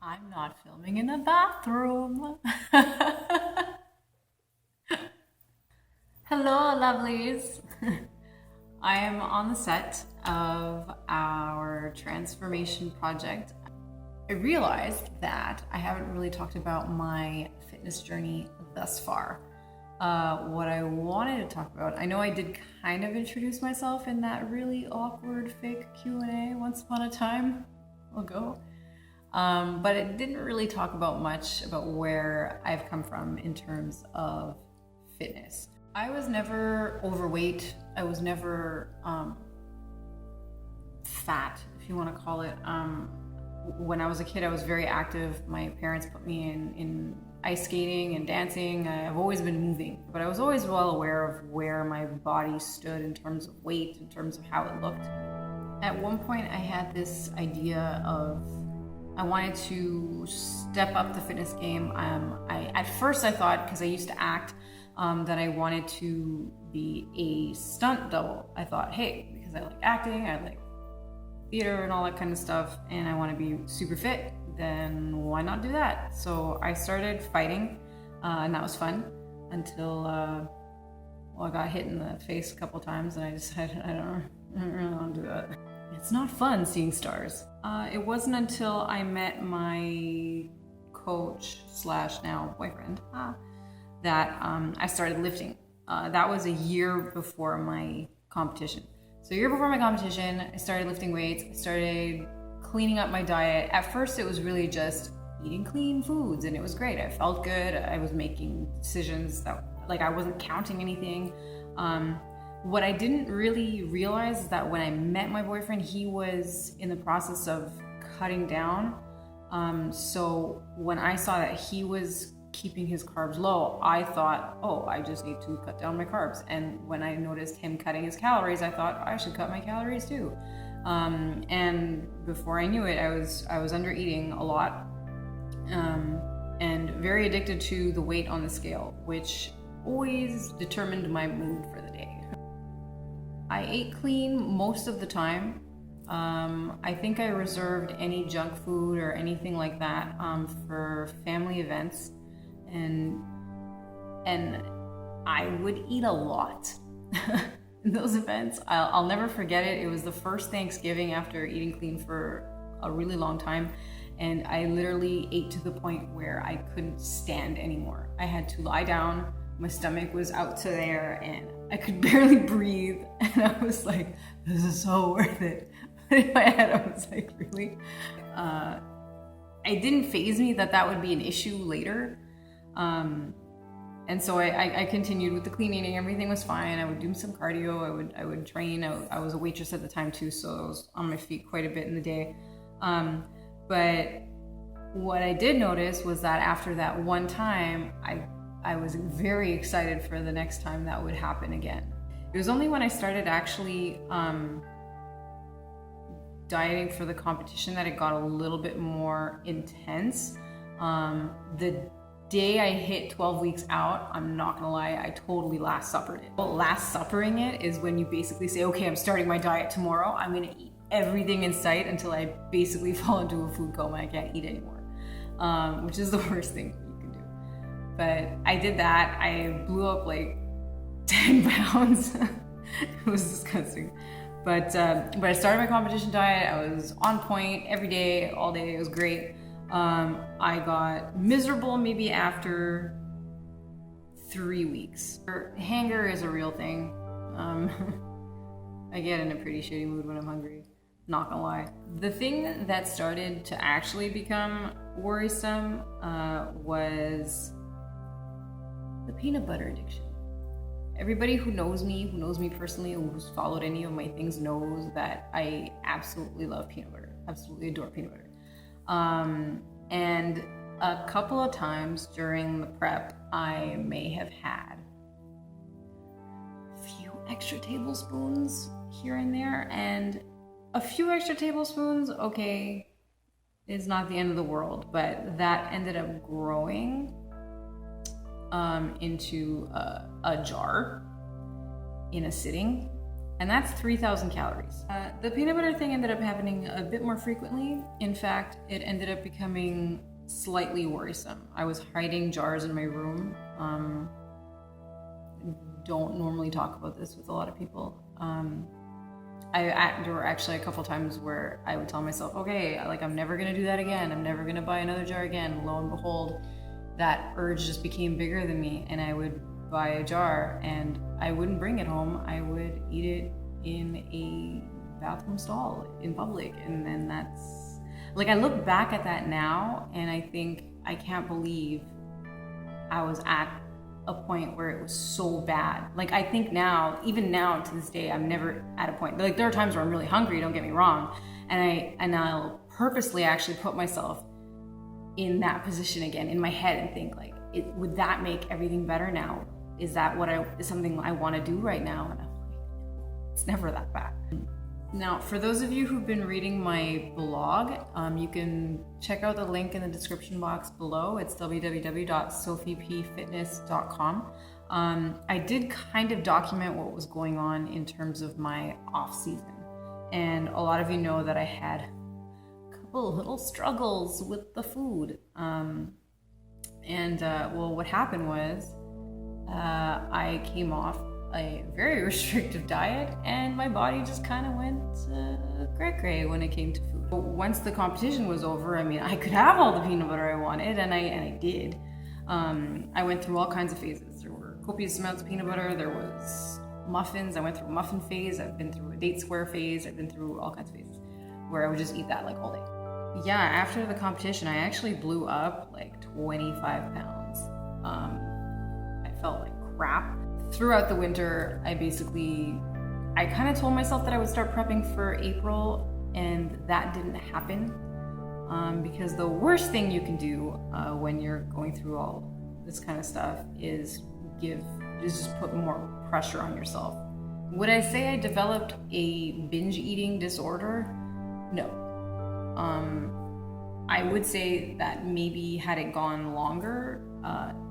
I'm not filming in a bathroom. Hello, lovelies. I am on the set of our transformation project. I realized that I haven't really talked about my fitness journey thus far. What I wanted to talk about, I know I did kind of introduce myself in that really awkward fake Q&A once upon a time ago. But it didn't really talk about much about where I've come from in terms of fitness. I was never overweight. I was never fat, if you want to call it. When I was a kid, I was very active. My parents put me in ice skating and dancing. I've always been moving, but I was always well aware of where my body stood in terms of weight, in terms of how it looked. At one point, I had this idea of I wanted to step up the fitness game. At first I thought, because I used to act, that I wanted to be a stunt double. I thought, hey, because I like acting, I like theater and all that kind of stuff, and I want to be super fit, then why not do that? So I started fighting, and that was fun until, I got hit in the face a couple times, and I decided I don't really want to do that. It's not fun seeing stars. It wasn't until I met my coach / now boyfriend that I started lifting. That was a year before my competition. So a year before my competition, I started lifting weights. I started cleaning up my diet. At first, it was really just eating clean foods, and it was great. I felt good. I was making decisions that, like, I wasn't counting anything. What I didn't really realize is that when I met my boyfriend, he was in the process of cutting down. So when I saw that he was keeping his carbs low, I thought, oh, I just need to cut down my carbs. And when I noticed him cutting his calories, I thought I should cut my calories too. And before I knew it, I was under eating a lot, and very addicted to the weight on the scale, which always determined my mood for the day. I ate clean most of the time. I think I reserved any junk food or anything like that for family events, and I would eat a lot in those events. I'll never forget it. It was the first Thanksgiving after eating clean for a really long time, and I literally ate to the point where I couldn't stand anymore. I had to lie down. My stomach was out to there, and I could barely breathe. And I was like, this is so worth it. But in my head, I was like, really? It didn't faze me that would be an issue later. And so I continued with the clean eating. Everything was fine. I would do some cardio. I would train. I was a waitress at the time too, so I was on my feet quite a bit in the day. But what I did notice was that after that one time, I was very excited for the next time that would happen again. It was only when I started actually dieting for the competition that it got a little bit more intense. The day I hit 12 weeks out, I'm not gonna lie, I totally last suppered it. Well, last suppering it is when you basically say, okay, I'm starting my diet tomorrow. I'm gonna eat everything in sight until I basically fall into a food coma. I can't eat anymore, which is the worst thing. But I did that. I blew up like 10 pounds. It was disgusting. But I started my competition diet. I was on point every day, all day. It was great. I got miserable maybe after 3 weeks. Hunger is a real thing. I get in a pretty shitty mood when I'm hungry. Not gonna lie. The thing that started to actually become worrisome was the peanut butter addiction. Everybody who knows me personally, who's followed any of my things, knows that I absolutely love peanut butter. Absolutely adore peanut butter. And a couple of times during the prep, I may have had a few extra tablespoons here and there, and a few extra tablespoons, okay, is not the end of the world, but that ended up growing into a jar in a sitting, and that's 3,000 calories. The peanut butter thing ended up happening a bit more frequently. In fact, it ended up becoming slightly worrisome. I was hiding jars in my room. Don't normally talk about this with a lot of people. There were actually a couple times where I would tell myself, okay, like I'm never gonna do that again. I'm never gonna buy another jar again. Lo and behold, that urge just became bigger than me, and I would buy a jar and I wouldn't bring it home. I would eat it in a bathroom stall in public. And then that's, like, I look back at that now and I think I can't believe I was at a point where it was so bad. Like, I think now, even now to this day, I'm never at a point, like there are times where I'm really hungry, don't get me wrong. And I'll purposely actually put myself in that position again in my head and think like, would that make everything better now? Is that is something I want to do right now? And I'm like, it's never that bad. Now, for those of you who've been reading my blog, you can check out the link in the description box below. It's www.sophiepfitness.com. I did kind of document what was going on in terms of my off season. And a lot of you know that I had a couple of little struggles with the food. Well, what happened was I came off a very restrictive diet and my body just kind of went cray-cray when it came to food. But once the competition was over, I mean, I could have all the peanut butter I wanted, and I did. I went through all kinds of phases. There were copious amounts of peanut butter, there was muffins, I went through a muffin phase, I've been through a date square phase, I've been through all kinds of phases where I would just eat that like all day. Yeah, after the competition, I actually blew up like 25 pounds. I felt like crap. Throughout the winter, I kind of told myself that I would start prepping for April, and that didn't happen. Because the worst thing you can do when you're going through all this kind of stuff is just put more pressure on yourself. Would I say I developed a binge eating disorder? No. I would say that maybe had it gone longer,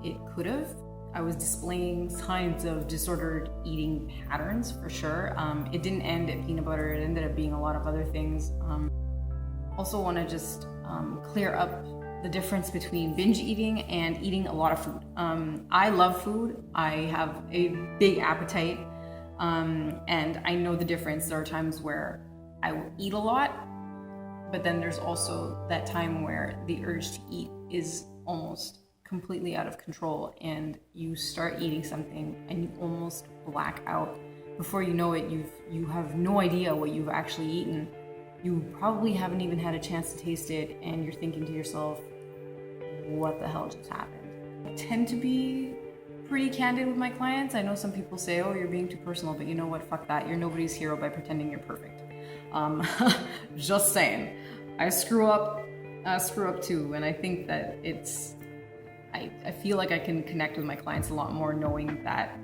it could have. I was displaying signs of disordered eating patterns for sure. It didn't end at peanut butter, it ended up being a lot of other things. Also want to just clear up the difference between binge eating and eating a lot of food. I love food, I have a big appetite, and I know the difference. There are times where I will eat a lot, but then there's also that time where the urge to eat is almost completely out of control, and you start eating something and you almost black out. Before you know it, you have no idea what you've actually eaten. You probably haven't even had a chance to taste it, and you're thinking to yourself, what the hell just happened? I tend to be pretty candid with my clients. I know some people say, oh, you're being too personal, but you know what, fuck that. You're nobody's hero by pretending you're perfect. Just saying. I screw up too, and I think that I feel like I can connect with my clients a lot more knowing that,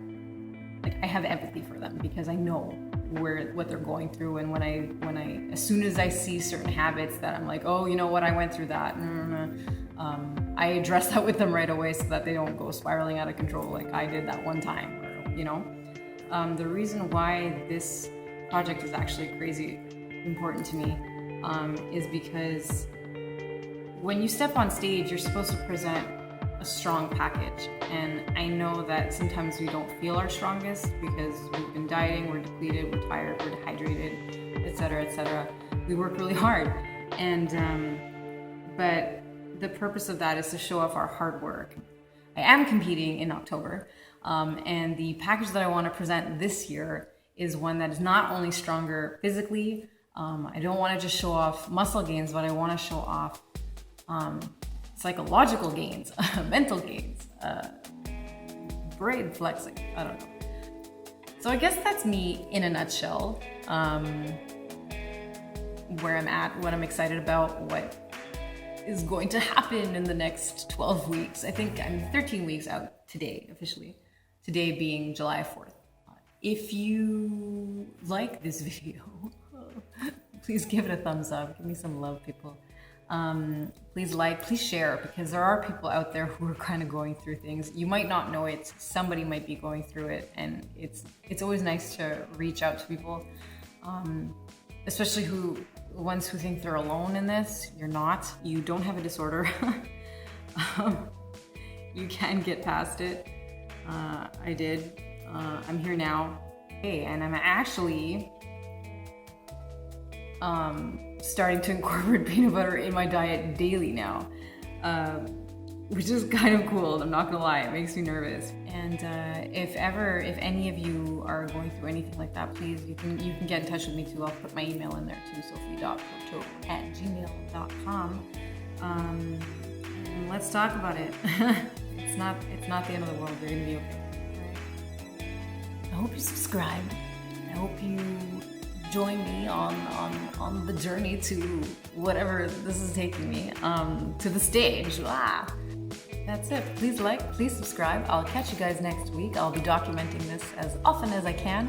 like, I have empathy for them because I know what they're going through. And when I as soon as I see certain habits that I'm like, oh, you know what, I went through that, I address that with them right away so that they don't go spiraling out of control like I did that one time, or, you know. The reason why this project is actually crazy important to me is because when you step on stage, you're supposed to present a strong package, and I know that sometimes we don't feel our strongest because we've been dieting, we're depleted, we're tired, we're dehydrated, etc., etc. We work really hard, and but the purpose of that is to show off our hard work. I am competing in October, and the package that I want to present this year is one that is not only stronger physically. I don't want to just show off muscle gains, but I want to show off psychological gains, mental gains, brain flexing, I don't know. So I guess that's me in a nutshell, where I'm at, what I'm excited about, what is going to happen in the next 12 weeks. I think I'm 13 weeks out today, officially. Today being July 4th. If you like this video, please give it a thumbs up. Give me some love, people. Please like, please share, because there are people out there who are kind of going through things. You might not know it, somebody might be going through it, and it's always nice to reach out to people, especially ones who think they're alone in this. You're not. You don't have a disorder. You can get past it. I did. I'm here now. Hey, and I'm actually starting to incorporate peanut butter in my diet daily now, which is kind of cool. I'm not gonna lie, it makes me nervous. And if any of you are going through anything like that, please, you can get in touch with me too. I'll put my email in there too, sophie.koto@gmail.com. And let's talk about it. It's not the end of the world. You're gonna be okay. Right? I hope you subscribe. I hope you join me on the journey to whatever this is taking me, to the stage. That's it. Please like, please subscribe. I'll catch you guys next week. I'll be documenting this as often as I can.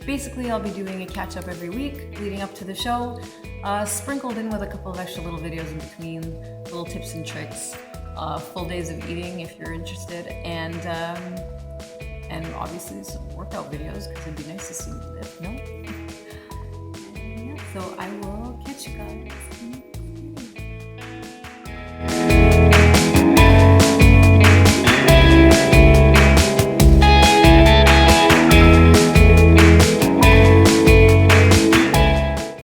Basically, I'll be doing a catch-up every week leading up to the show, sprinkled in with a couple of extra little videos in between, little tips and tricks, full days of eating if you're interested, and obviously some workout videos, because it'd be nice to see me lift, no? And yeah, so I will catch you guys.